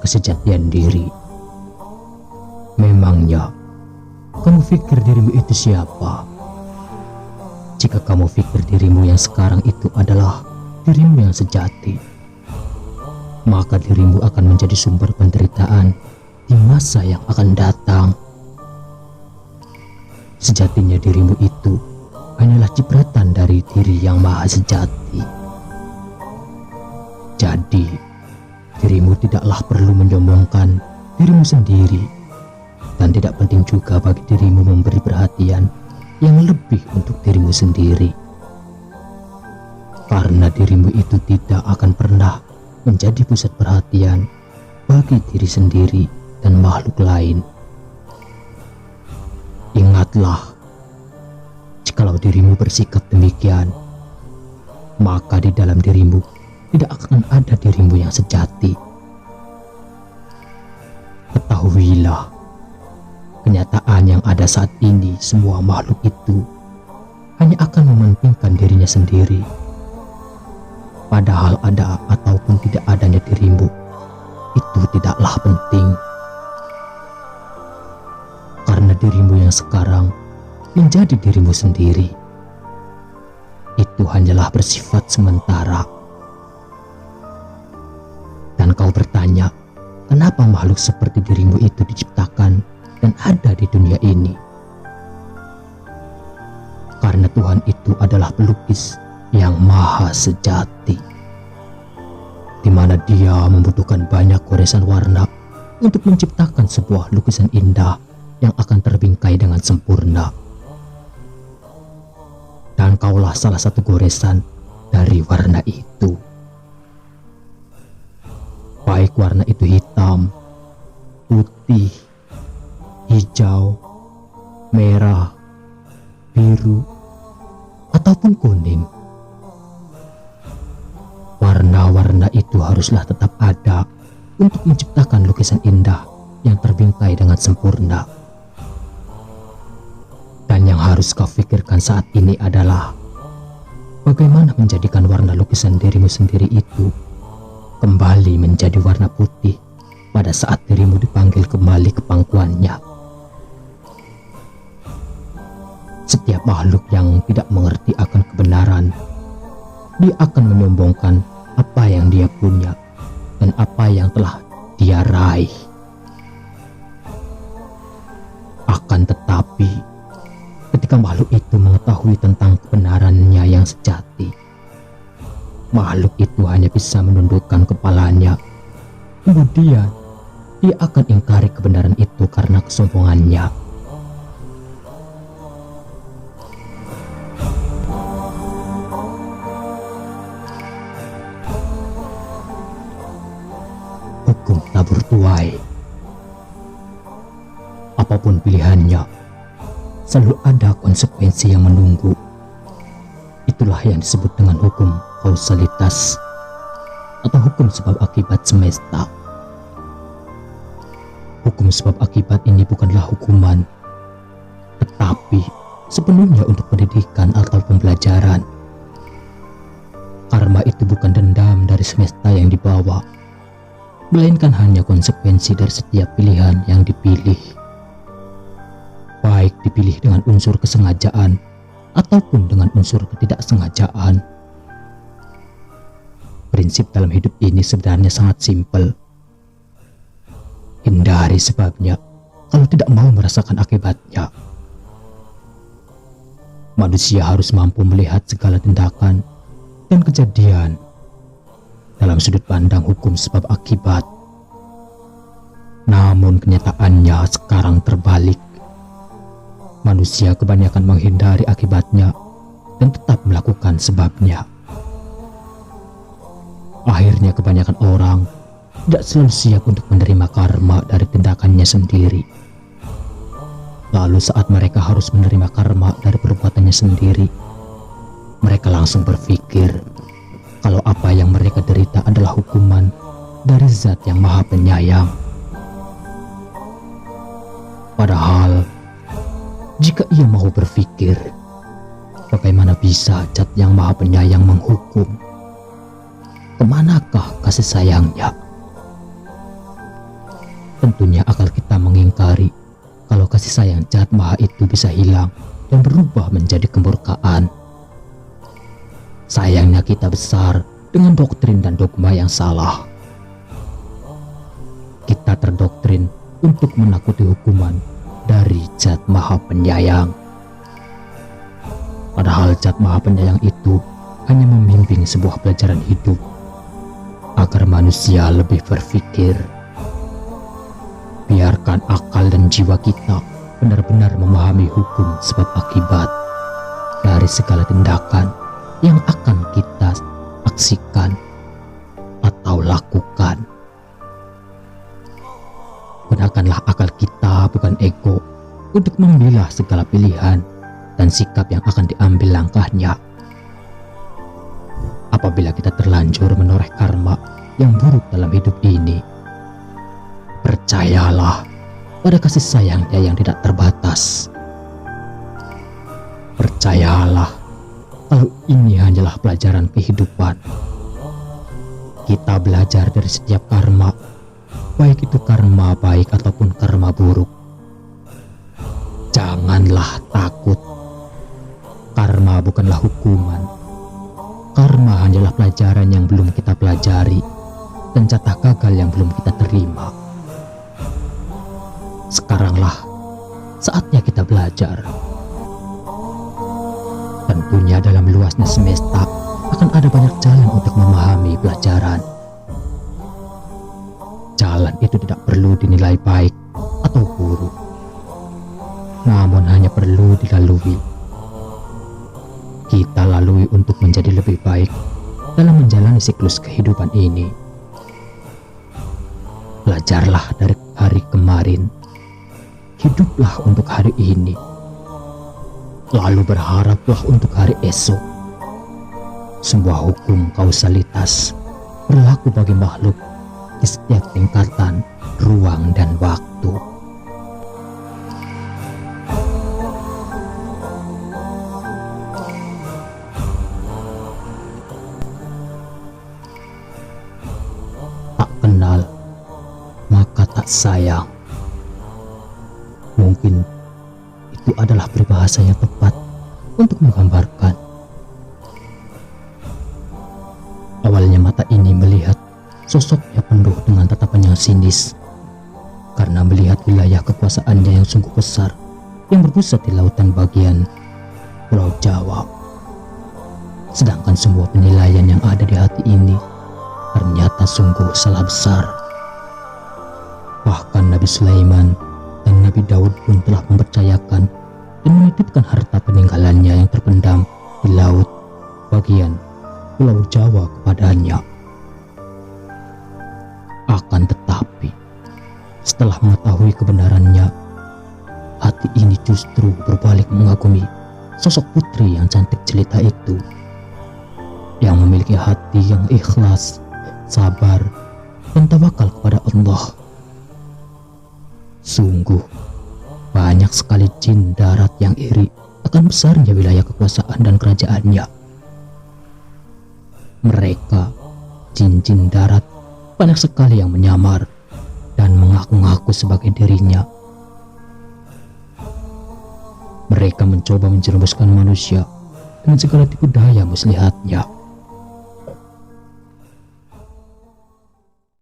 kesejatian diri. Memangnya kamu pikir dirimu itu siapa? Jika kamu pikir dirimu yang sekarang itu adalah dirimu yang sejati, maka dirimu akan menjadi sumber penderitaan di masa yang akan datang. Sejatinya dirimu itu hanyalah cipratan dari diri yang maha sejati. Jadi, dirimu tidaklah perlu menyombongkan dirimu sendiri, dan tidak penting juga bagi dirimu memberi perhatian yang lebih untuk dirimu sendiri. Karena dirimu itu tidak akan pernah menjadi pusat perhatian bagi diri sendiri dan makhluk lain. Ingatlah, jikalau dirimu bersikap demikian, maka di dalam dirimu tidak akan ada dirimu yang sejati. Ketahuilah, kenyataan yang ada saat ini, semua makhluk itu hanya akan mementingkan dirinya sendiri. Padahal ada ataupun tidak adanya dirimu, itu tidaklah penting. Karena dirimu yang sekarang menjadi dirimu sendiri, itu hanyalah bersifat sementara. Dan kau bertanya, kenapa makhluk seperti dirimu itu diciptakan dan ada di dunia ini? Karena Tuhan itu adalah pelukis yang maha sejati, di mana Dia membutuhkan banyak goresan warna untuk menciptakan sebuah lukisan indah yang akan terbingkai dengan sempurna. Dan kaulah salah satu goresan dari warna itu. Baik warna itu hitam, putih, hijau, merah, biru, ataupun kuning. Warna-warna itu haruslah tetap ada untuk menciptakan lukisan indah yang terbingkai dengan sempurna. Dan yang harus kau pikirkan saat ini adalah bagaimana menjadikan warna lukisan dirimu sendiri itu kembali menjadi warna putih pada saat dirimu dipanggil kembali ke pangkuannya. Setiap makhluk yang tidak mengerti akan kebenaran, dia akan menyombongkan apa yang dia punya dan apa yang telah dia raih. Akan tetapi, ketika makhluk itu mengetahui tentang kebenarannya yang sejati, makhluk itu hanya bisa menundukkan kepalanya. Kemudian, dia akan ingkari kebenaran itu karena kesombongannya. Hukum tabur tuai. Apapun pilihannya, selalu ada konsekuensi yang menunggu. Itulah yang disebut dengan hukum kausalitas atau hukum sebab akibat semesta. Hukum sebab akibat ini bukanlah hukuman, tetapi sepenuhnya untuk pendidikan atau pembelajaran. Karma itu bukan dendam dari semesta yang dibawa, melainkan hanya konsekuensi dari setiap pilihan yang dipilih. Baik dipilih dengan unsur kesengajaan ataupun dengan unsur ketidaksengajaan. Prinsip dalam hidup ini sebenarnya sangat simpel. Hindari sebabnya kalau tidak mau merasakan akibatnya. Manusia harus mampu melihat segala tindakan dan kejadian dalam sudut pandang hukum sebab akibat. Namun kenyataannya sekarang terbalik. Manusia kebanyakan menghindari akibatnya dan tetap melakukan sebabnya. Akhirnya kebanyakan orang tidak selalu siap untuk menerima karma dari tindakannya sendiri. Lalu saat mereka harus menerima karma dari perbuatannya sendiri, mereka langsung berpikir kalau apa yang mereka derita adalah hukuman dari Zat yang Maha Penyayang. Padahal, jika ia mau berpikir, bagaimana bisa Zat yang Maha Penyayang menghukum? Kemanakah kasih sayangnya? Tentunya akal kita mengingkari kalau kasih sayang Zat Maha itu bisa hilang dan berubah menjadi kemurkaan. Sayangnya kita besar dengan doktrin dan dogma yang salah. Kita terdoktrin untuk menakuti hukuman dari Zat Maha Penyayang. Padahal Zat Maha Penyayang itu hanya membimbing sebuah pelajaran hidup agar manusia lebih berpikir. Biarkan akal dan jiwa kita benar-benar memahami hukum sebab akibat dari segala tindakan yang akan kita aksikan atau lakukan. Gunakanlah akal kita, bukan ego, untuk memilah segala pilihan dan sikap yang akan diambil langkahnya. Apabila kita terlanjur menoreh karma yang buruk dalam hidup ini, percayalah pada kasih sayangnya yang tidak terbatas. Percayalah kalau ini hanyalah pelajaran kehidupan. Kita belajar dari setiap karma, baik itu karma baik ataupun karma buruk. Janganlah takut. Karma bukanlah hukuman. Karma hanyalah pelajaran yang belum kita pelajari dan jatah gagal yang belum kita terima. Sekaranglah saatnya kita belajar. Tentunya dalam luasnya semesta akan ada banyak jalan untuk memahami pelajaran. Jalan itu tidak perlu dinilai baik atau buruk, namun hanya perlu dilalui. Kita lalui untuk menjadi lebih baik dalam menjalani siklus kehidupan ini. Belajarlah dari hari kemarin, hiduplah untuk hari ini, lalu berharaplah untuk hari esok. Sebuah hukum kausalitas berlaku bagi makhluk di setiap tingkatan, ruang, dan waktu. Tak kenal, maka tak sayang. Mungkin itu adalah peribahasa yang tepat untuk menggambarkan. Awalnya mata ini melihat sosoknya penuh dengan tatapan yang sinis karena melihat wilayah kekuasaannya yang sungguh besar yang berpusat di lautan bagian Pulau Jawa. Sedangkan semua penilaian yang ada di hati ini ternyata sungguh salah besar. Bahkan Nabi Sulaiman dan Nabi Daud pun telah mempercayakan dan menitipkan harta peninggalannya yang terpendam di laut bagian Pulau Jawa kepadanya. Akan tetapi, setelah mengetahui kebenarannya, hati ini justru berbalik mengagumi sosok putri yang cantik jelita itu, yang memiliki hati yang ikhlas, sabar, dan tawakal kepada Allah. Sungguh, banyak sekali jin darat yang iri akan besarnya wilayah kekuasaan dan kerajaannya. Mereka, jin-jin darat, banyak sekali yang menyamar dan mengaku-ngaku sebagai dirinya. Mereka mencoba menjerumuskan manusia dengan segala tipu daya muslihatnya.